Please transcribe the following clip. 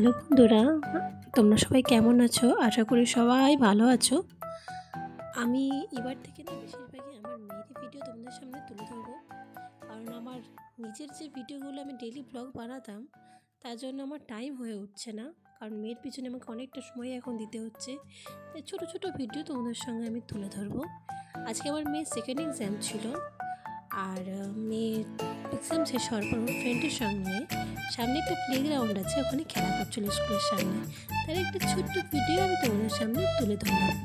Hello বন্ধুরা, তোমরা সবাই কেমন আছো? আশা করি সবাই ভালো আছো। আমি এবার থেকে না বেশিরভাগই আমার মেয়েদের ভিডিও তোমাদের সামনে তুলে ধরবো, কারণ আমার নিজের যে ভিডিওগুলো আমি ডেইলি ব্লগ বানাতাম তার জন্য আমার টাইম হয়ে উঠছে না, কারণ মেয়ের পিছনে আমাকে অনেকটা সময় এখন দিতে হচ্ছে। তাই ছোটো ছোটো ভিডিও তোমাদের সঙ্গে আমি তুলে ধরবো। আজকে আমার মেয়ের সেকেন্ড এক্সাম ছিল, আর মেয়ের এক্সাম শেষ হওয়ার পর ওর ফ্রেন্ডের সঙ্গে সামনে একটা প্লেগ্রাউন্ড আছে, ওখানে খেলা করছিল স্কুলের সামনে। তার একটা ছোট্ট ভিডিও আমি তোমাদের সামনে তুলে ধরলাম।